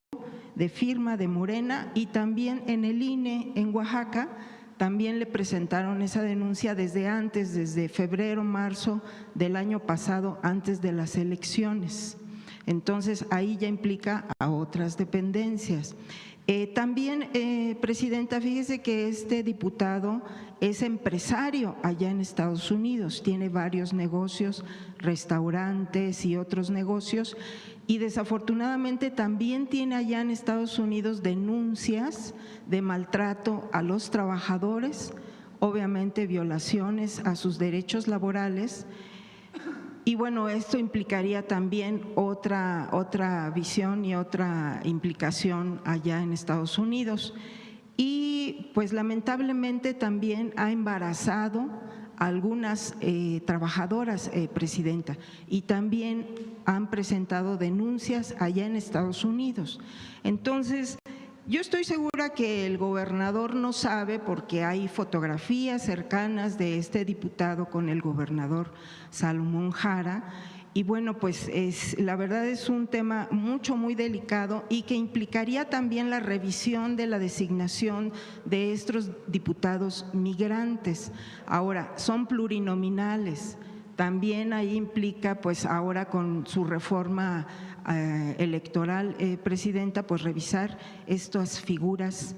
de firma de Morena, y también en el INE en Oaxaca también le presentaron esa denuncia desde antes, desde febrero, marzo del año pasado, antes de las elecciones. Entonces, ahí ya implica a otras dependencias. También, Presidenta, fíjese que este diputado es empresario allá en Estados Unidos, tiene varios negocios, restaurantes y otros negocios, y desafortunadamente también tiene allá en Estados Unidos denuncias de maltrato a los trabajadores, obviamente violaciones a sus derechos laborales. Y bueno, esto implicaría también otra visión y otra implicación allá en Estados Unidos. Y pues lamentablemente también ha embarazado a algunas trabajadoras, Presidenta, y también han presentado denuncias allá en Estados Unidos. Entonces, yo estoy segura que el gobernador no sabe, porque hay fotografías cercanas de este diputado con el gobernador Salomón Jara, y bueno, pues la verdad es un tema muy delicado y que implicaría también la revisión de la designación de estos diputados migrantes. Ahora, son plurinominales, también ahí implica pues ahora con su reforma electoral, Presidenta, pues revisar estas figuras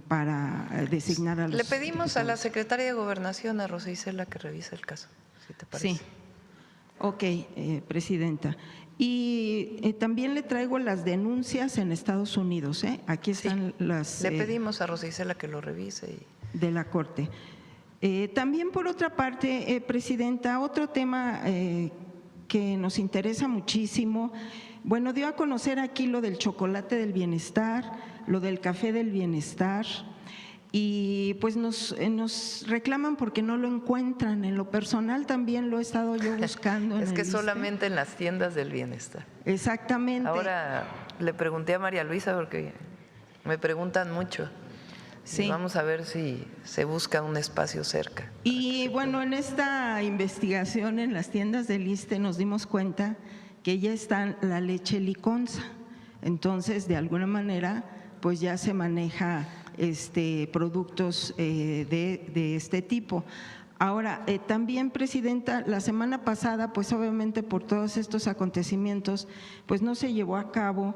para designar a los… Le pedimos a la secretaria de Gobernación, a Rosa Isela, que revise el caso, si te parece. Sí, ok, Presidenta. Y también le traigo las denuncias en Estados Unidos, aquí están las… Le pedimos a Rosa Isela que lo revise. De la Corte. También por otra parte, Presidenta, otro tema que nos interesa muchísimo, bueno, dio a conocer aquí lo del chocolate del bienestar, lo del café del bienestar, y pues nos reclaman porque no lo encuentran. En lo personal también lo he estado yo buscando. Es que solamente en las tiendas del bienestar. Exactamente. Ahora le pregunté a María Luisa porque me preguntan mucho. Sí. Vamos a ver si se busca un espacio cerca. Y bueno, en esta investigación en las tiendas del ISSSTE nos dimos cuenta que ya está la leche liconza. Entonces, de alguna manera, pues ya se maneja productos de este tipo. Ahora, también, Presidenta, la semana pasada, pues obviamente por todos estos acontecimientos, pues no se llevó a cabo,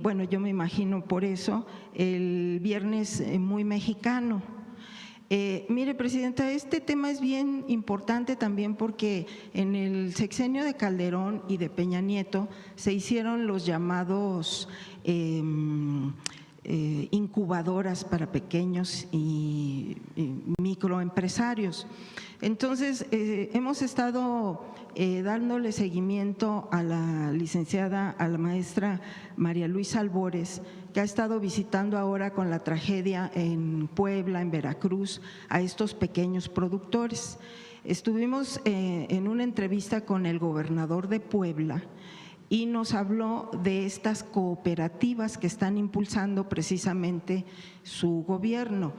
bueno, yo me imagino por eso, el Viernes Muy Mexicano. Mire, Presidenta, este tema es bien importante también porque en el sexenio de Calderón y de Peña Nieto se hicieron los llamados incubadoras para pequeños y microempresarios. Entonces, hemos estado dándole seguimiento a la licenciada, a la maestra María Luisa Albores, que ha estado visitando ahora con la tragedia en Puebla, en Veracruz, a estos pequeños productores. Estuvimos en una entrevista con el gobernador de Puebla y nos habló de estas cooperativas que están impulsando precisamente su gobierno.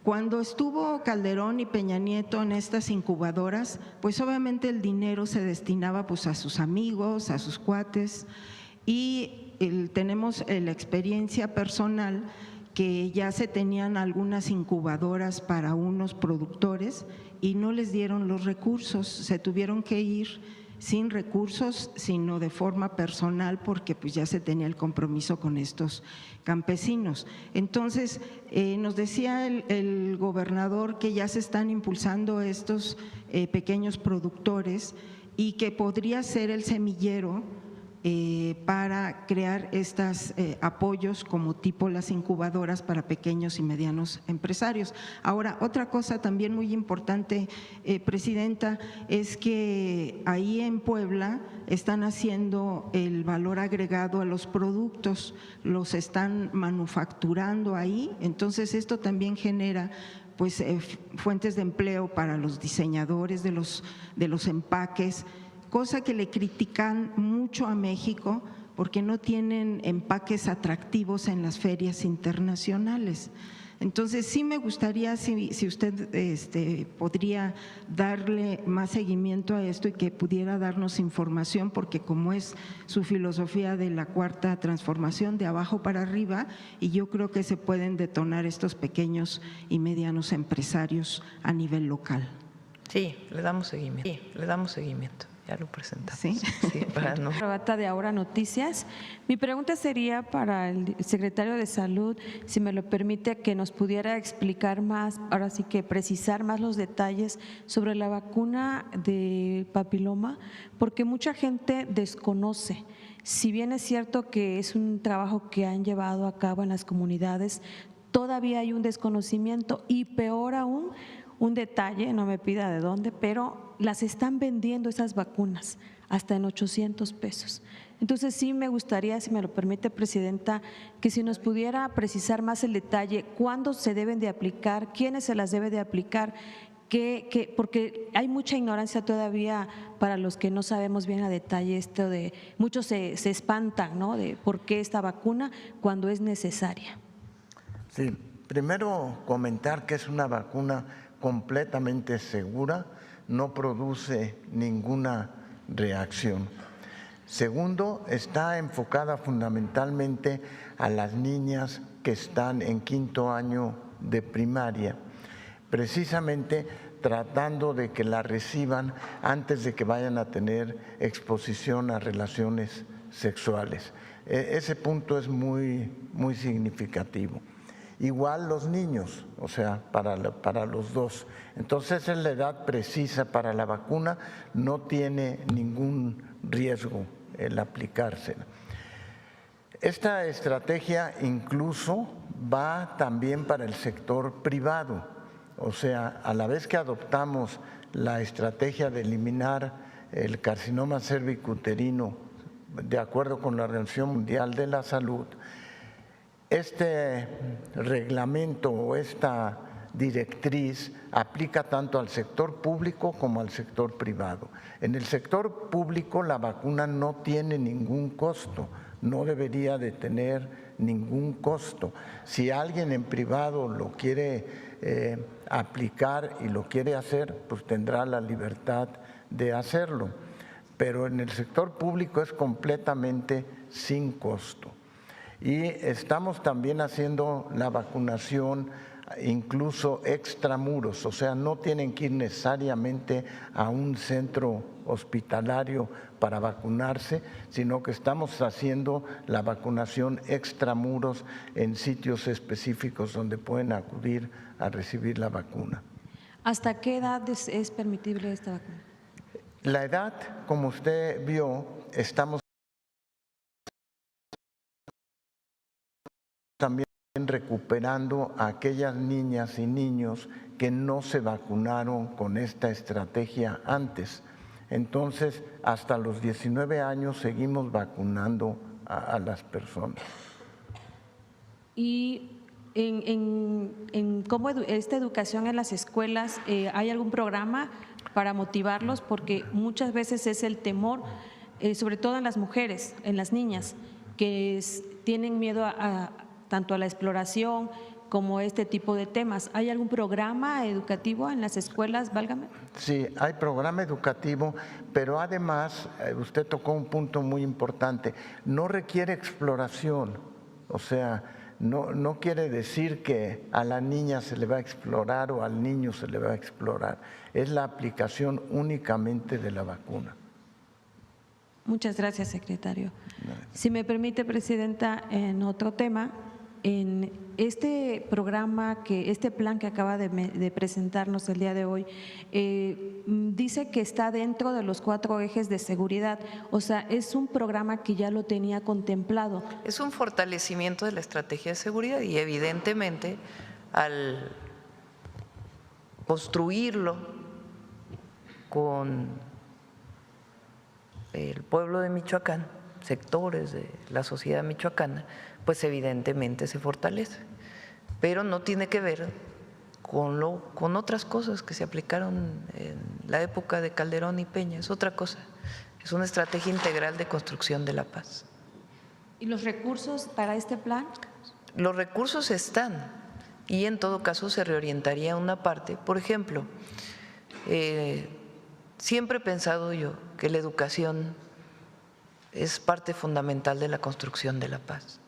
Cuando estuvo Calderón y Peña Nieto en estas incubadoras, pues obviamente el dinero se destinaba pues a sus amigos, a sus cuates, y tenemos la experiencia personal que ya se tenían algunas incubadoras para unos productores y no les dieron los recursos, se tuvieron que ir sin recursos, sino de forma personal, porque pues ya se tenía el compromiso con estos campesinos. Entonces, nos decía el gobernador que ya se están impulsando estos pequeños productores y que podría ser el semillero para crear estos apoyos como tipo las incubadoras para pequeños y medianos empresarios. Ahora, otra cosa también muy importante, Presidenta, es que ahí en Puebla están haciendo el valor agregado a los productos, los están manufacturando ahí, entonces esto también genera pues fuentes de empleo para los diseñadores de los empaques, cosa que le critican mucho a México porque no tienen empaques atractivos en las ferias internacionales. Entonces, sí me gustaría si usted podría darle más seguimiento a esto y que pudiera darnos información, porque como es su filosofía de la cuarta transformación, de abajo para arriba, y yo creo que se pueden detonar estos pequeños y medianos empresarios a nivel local. Sí, le damos seguimiento. Ya lo presentamos. Sí, para no. Rabata de Ahora Noticias. Mi pregunta sería para el secretario de Salud, si me lo permite, que nos pudiera explicar más, ahora sí que precisar más los detalles sobre la vacuna de papiloma, porque mucha gente desconoce. Si bien es cierto que es un trabajo que han llevado a cabo en las comunidades, todavía hay un desconocimiento y peor aún, un detalle, no me pida de dónde, pero las están vendiendo esas vacunas hasta en 800 pesos. Entonces sí me gustaría, si me lo permite, Presidenta, que si nos pudiera precisar más el detalle, cuándo se deben de aplicar, quiénes se las debe de aplicar, porque hay mucha ignorancia todavía para los que no sabemos bien a detalle esto de, muchos se espantan, ¿no?, de por qué esta vacuna cuando es necesaria. Sí, primero comentar que es una vacuna completamente segura, no produce ninguna reacción. Segundo, está enfocada fundamentalmente a las niñas que están en 5º año de primaria, precisamente tratando de que la reciban antes de que vayan a tener exposición a relaciones sexuales. Ese punto es muy significativo. Igual los niños, o sea, para los dos. Entonces, es la edad precisa para la vacuna, no tiene ningún riesgo el aplicársela. Esta estrategia incluso va también para el sector privado, o sea, a la vez que adoptamos la estrategia de eliminar el carcinoma cervicuterino de acuerdo con la Organización Mundial de la Salud, este reglamento o esta directriz aplica tanto al sector público como al sector privado. En el sector público la vacuna no tiene ningún costo, no debería de tener ningún costo. Si alguien en privado lo quiere aplicar y lo quiere hacer, pues tendrá la libertad de hacerlo. Pero en el sector público es completamente sin costo. Y estamos también haciendo la vacunación incluso extramuros, o sea, no tienen que ir necesariamente a un centro hospitalario para vacunarse, sino que estamos haciendo la vacunación extramuros en sitios específicos donde pueden acudir a recibir la vacuna. ¿Hasta qué edad es permitible esta vacuna? La edad, como usted vio, estamos también recuperando a aquellas niñas y niños que no se vacunaron con esta estrategia antes. Entonces, hasta los 19 años seguimos vacunando a las personas. Y en cómo esta educación en las escuelas, ¿hay algún programa para motivarlos? Porque muchas veces es el temor, sobre todo en las mujeres, en las niñas, que tienen miedo tanto a la exploración como este tipo de temas. ¿Hay algún programa educativo en las escuelas, válgame? Sí, hay programa educativo, pero además, usted tocó un punto muy importante, no requiere exploración, o sea, no quiere decir que a la niña se le va a explorar o al niño se le va a explorar, es la aplicación únicamente de la vacuna. Muchas gracias, secretario. Si me permite, Presidenta, en otro tema, en este programa, este plan que acaba de presentarnos el día de hoy, dice que está dentro de los 4 ejes de seguridad, o sea, es un programa que ya lo tenía contemplado. Es un fortalecimiento de la estrategia de seguridad y evidentemente al construirlo con el pueblo de Michoacán, sectores de la sociedad michoacana, pues evidentemente se fortalece, pero no tiene que ver con otras cosas que se aplicaron en la época de Calderón y Peña, es otra cosa, es una estrategia integral de construcción de la paz. ¿Y los recursos para este plan? Los recursos están, y en todo caso se reorientaría una parte. Por ejemplo, siempre he pensado yo que la educación es parte fundamental de la construcción de la paz.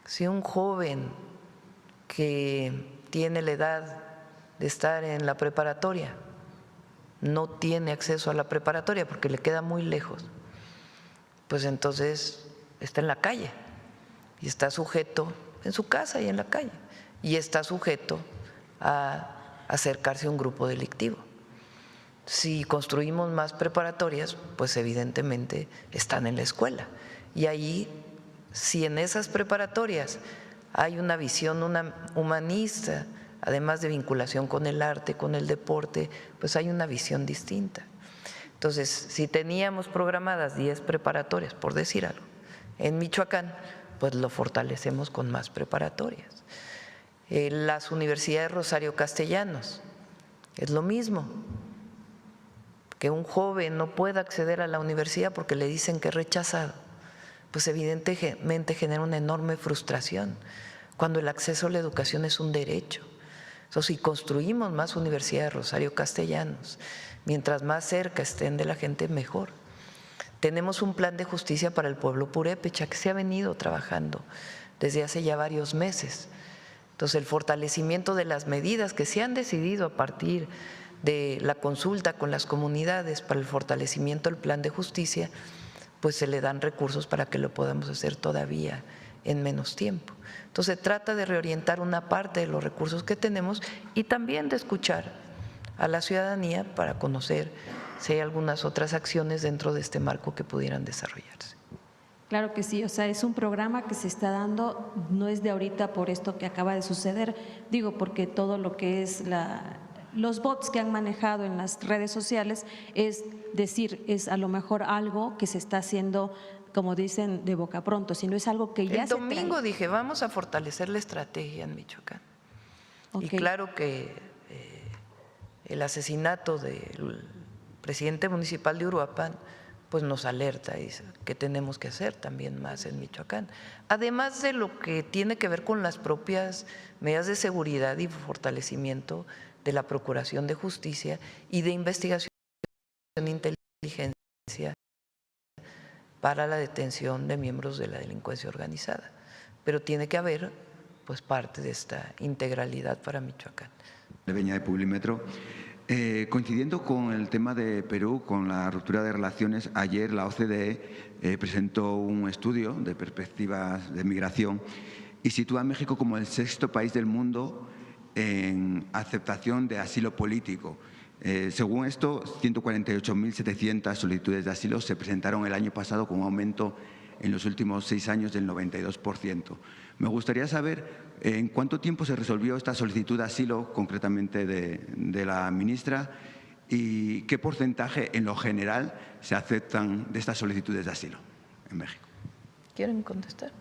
Si un joven que tiene la edad de estar en la preparatoria no tiene acceso a la preparatoria porque le queda muy lejos, pues entonces está en la calle y está sujeto en su casa y en la calle y está sujeto a acercarse a un grupo delictivo. Si construimos más preparatorias, pues evidentemente están en la escuela. Y ahí, si en esas preparatorias hay una visión humanista, además de vinculación con el arte, con el deporte, pues hay una visión distinta. Entonces, si teníamos programadas 10 preparatorias, por decir algo, en Michoacán, pues lo fortalecemos con más preparatorias. Las universidades Rosario Castellanos, es lo mismo. Que un joven no pueda acceder a la universidad porque le dicen que es rechazado, pues evidentemente genera una enorme frustración, cuando el acceso a la educación es un derecho. Entonces, si construimos más universidades Rosario Castellanos, mientras más cerca estén de la gente, mejor. Tenemos un plan de justicia para el pueblo purépecha que se ha venido trabajando desde hace ya varios meses. Entonces, el fortalecimiento de las medidas que se han decidido a partir de la consulta con las comunidades para el fortalecimiento del plan de justicia, pues se le dan recursos para que lo podamos hacer todavía en menos tiempo. Entonces, se trata de reorientar una parte de los recursos que tenemos y también de escuchar a la ciudadanía para conocer si hay algunas otras acciones dentro de este marco que pudieran desarrollarse. Claro que sí, o sea, es un programa que se está dando, no es de ahorita por esto que acaba de suceder, digo, porque todo lo que es los bots que han manejado en las redes sociales, es decir, es a lo mejor algo que se está haciendo, como dicen, de boca pronto, sino es algo que ya el domingo dije, vamos a fortalecer la estrategia en Michoacán. Okay. Y claro que el asesinato del presidente municipal de Uruapan pues nos alerta y dice que tenemos que hacer también más en Michoacán. Además de lo que tiene que ver con las propias medidas de seguridad y fortalecimiento de la Procuración de Justicia y de investigación e inteligencia para la detención de miembros de la delincuencia organizada. Pero tiene que haber pues parte de esta integralidad para Michoacán. Beña de Publimetro. Coincidiendo con el tema de Perú, con la ruptura de relaciones, ayer la OCDE presentó un estudio de perspectivas de migración y sitúa a México como el 6º país del mundo en aceptación de asilo político. Según esto, 148.700 solicitudes de asilo se presentaron el año pasado, con un aumento en los últimos 6 años del 92%. Me gustaría saber en cuánto tiempo se resolvió esta solicitud de asilo, concretamente de la ministra, y qué porcentaje en lo general se aceptan de estas solicitudes de asilo en México. ¿Quieren contestar?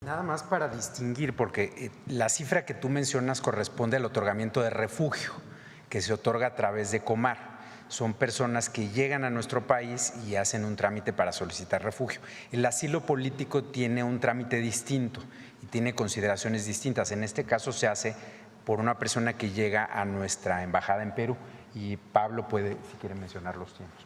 Nada más para distinguir, porque la cifra que tú mencionas corresponde al otorgamiento de refugio, que se otorga a través de Comar. Son personas que llegan a nuestro país y hacen un trámite para solicitar refugio. El asilo político tiene un trámite distinto y tiene consideraciones distintas. En este caso se hace por una persona que llega a nuestra embajada en Perú, y Pablo puede, si quiere, mencionar los tiempos.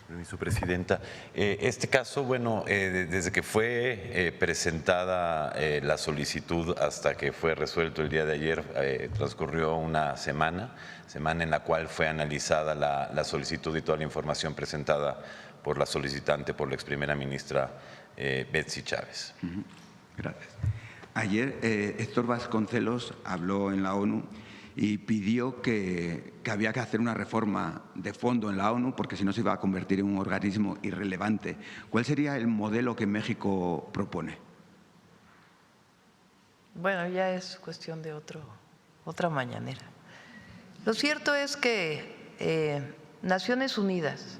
Permiso, Presidenta. Este caso, bueno, desde que fue presentada la solicitud hasta que fue resuelto el día de ayer, transcurrió una semana en la cual fue analizada la solicitud y toda la información presentada por la solicitante, por la ex primera ministra Betsy Chávez. Gracias. Ayer Héctor Vasconcelos habló en la ONU y pidió que había que hacer una reforma de fondo en la ONU, porque si no se iba a convertir en un organismo irrelevante. ¿Cuál sería el modelo que México propone? Bueno, ya es cuestión de otra mañanera. Lo cierto es que Naciones Unidas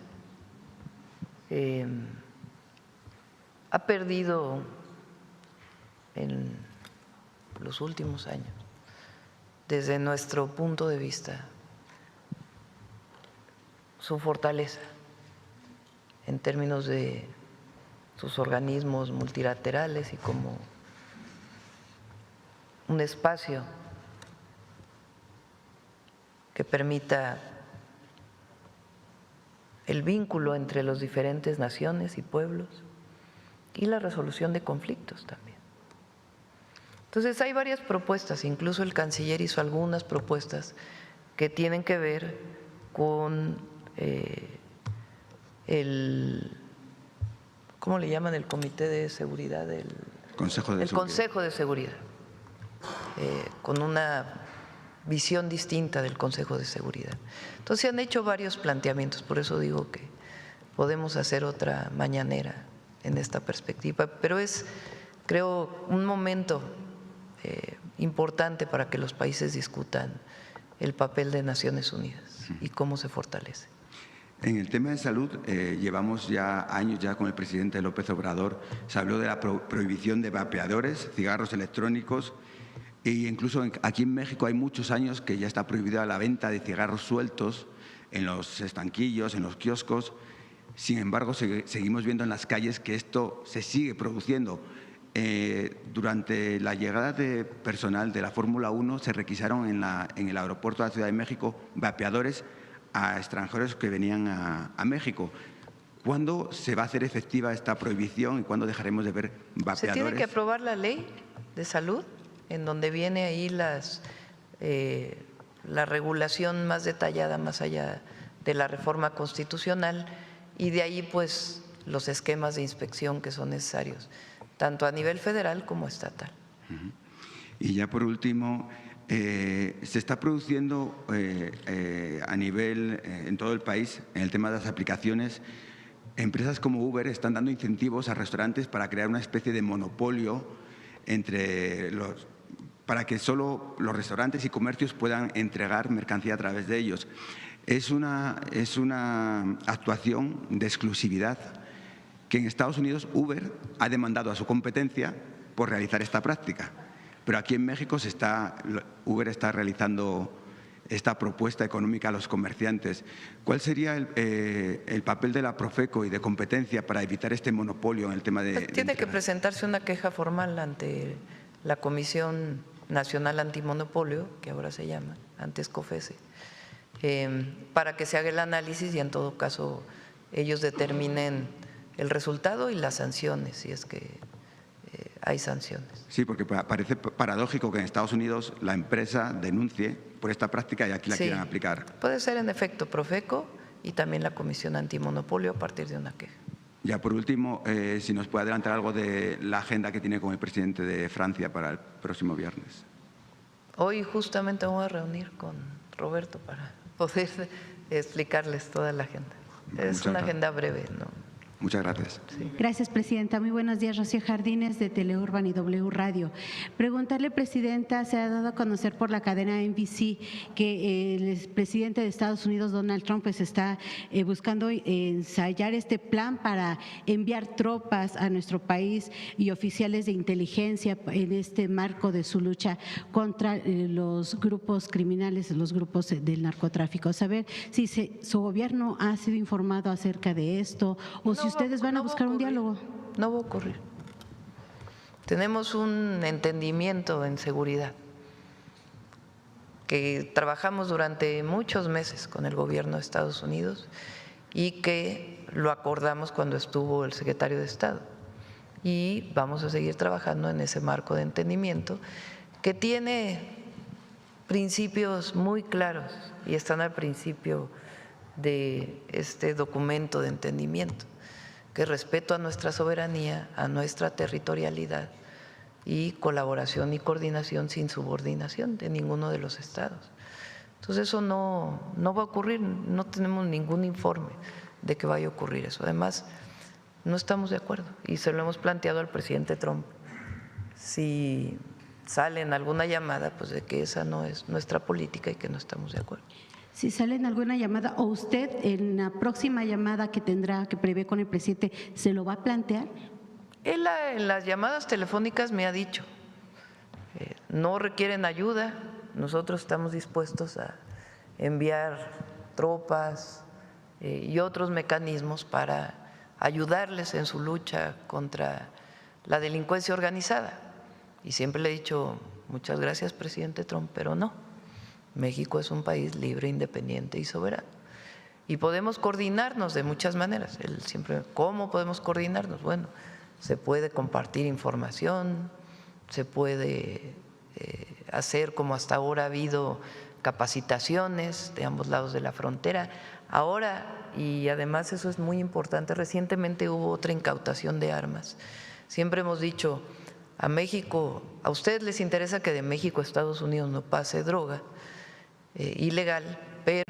ha perdido en los últimos años, desde nuestro punto de vista, su fortaleza en términos de sus organismos multilaterales y como un espacio que permita el vínculo entre las diferentes naciones y pueblos y la resolución de conflictos también. Entonces hay varias propuestas, incluso el canciller hizo algunas propuestas que tienen que ver con ¿cómo le llaman? El Comité de Seguridad, Consejo de Consejo de Seguridad, con una visión distinta del Consejo de Seguridad. Entonces se han hecho varios planteamientos, por eso digo que podemos hacer otra mañanera en esta perspectiva, pero es, creo, un momento importante para que los países discutan el papel de Naciones Unidas y cómo se fortalece. En el tema de salud, llevamos ya años ya con el presidente López Obrador, se habló de la prohibición de vapeadores, cigarros electrónicos, e incluso aquí en México hay muchos años que ya está prohibida la venta de cigarros sueltos en los estanquillos, en los kioscos. Sin embargo, seguimos viendo en las calles que esto se sigue produciendo. Durante la llegada de personal de la Fórmula 1 se requisaron en el aeropuerto de la Ciudad de México vapeadores a extranjeros que venían a México. ¿Cuándo se va a hacer efectiva esta prohibición y cuándo dejaremos de ver vapeadores? Se tiene que aprobar la ley de salud, en donde viene ahí la regulación más detallada, más allá de la reforma constitucional, y de ahí pues los esquemas de inspección que son necesarios, tanto a nivel federal como estatal. Y ya por último, se está produciendo a nivel, en todo el país, en el tema de las aplicaciones, empresas como Uber están dando incentivos a restaurantes para crear una especie de monopolio para que solo los restaurantes y comercios puedan entregar mercancía a través de ellos. Es una actuación de exclusividad que en Estados Unidos Uber ha demandado a su competencia por realizar esta práctica. Pero aquí en México Uber está realizando esta propuesta económica a los comerciantes. ¿Cuál sería el papel de la Profeco y de competencia para evitar este monopolio en el tema de… Tiene que presentarse una queja formal ante la Comisión Nacional Antimonopolio, que ahora se llama, antes COFECE, para que se haga el análisis y en todo caso ellos determinen el resultado y las sanciones, si es que hay sanciones. Sí, porque parece paradójico que en Estados Unidos la empresa denuncie por esta práctica y aquí la quieran aplicar. Puede ser en efecto Profeco y también la Comisión Antimonopolio a partir de una queja. Ya por último, si nos puede adelantar algo de la agenda que tiene con el presidente de Francia para el próximo viernes. Hoy justamente vamos a reunir con Roberto para poder explicarles toda la agenda. Es una agenda breve, ¿no? Muchas gracias. Sí. Gracias, Presidenta. Muy buenos días, Rocío Jardines de Teleurban y W Radio. Preguntarle, Presidenta, se ha dado a conocer por la cadena NBC que el presidente de Estados Unidos, Donald Trump, pues está buscando ensayar este plan para enviar tropas a nuestro país y oficiales de inteligencia en este marco de su lucha contra los grupos criminales, los grupos del narcotráfico. Saber si su gobierno ha sido informado acerca de esto o si ustedes van a buscar un diálogo. No va a ocurrir. Tenemos un entendimiento en seguridad que trabajamos durante muchos meses con el gobierno de Estados Unidos y que lo acordamos cuando estuvo el secretario de Estado. Y vamos a seguir trabajando en ese marco de entendimiento que tiene principios muy claros y están al principio de este documento de entendimiento, que respeto a nuestra soberanía, a nuestra territorialidad y colaboración y coordinación sin subordinación de ninguno de los estados. Entonces eso no va a ocurrir, no tenemos ningún informe de que vaya a ocurrir eso. Además, no estamos de acuerdo y se lo hemos planteado al presidente Trump. Si sale en alguna llamada, pues de que esa no es nuestra política y que no estamos de acuerdo. Si sale en alguna llamada o usted en la próxima llamada que tendrá, que prevé con el presidente, ¿se lo va a plantear? Él en las llamadas telefónicas me ha dicho, no requieren ayuda, nosotros estamos dispuestos a enviar tropas, y otros mecanismos para ayudarles en su lucha contra la delincuencia organizada. Y siempre le he dicho, muchas gracias, presidente Trump, pero no. México es un país libre, independiente y soberano. Y podemos coordinarnos de muchas maneras. Él siempre, ¿cómo podemos coordinarnos? Bueno, se puede compartir información, se puede hacer como hasta ahora ha habido capacitaciones de ambos lados de la frontera. Ahora, y además eso es muy importante, recientemente hubo otra incautación de armas. Siempre hemos dicho, a México, a ustedes les interesa que de México a Estados Unidos no pase droga ilegal, pero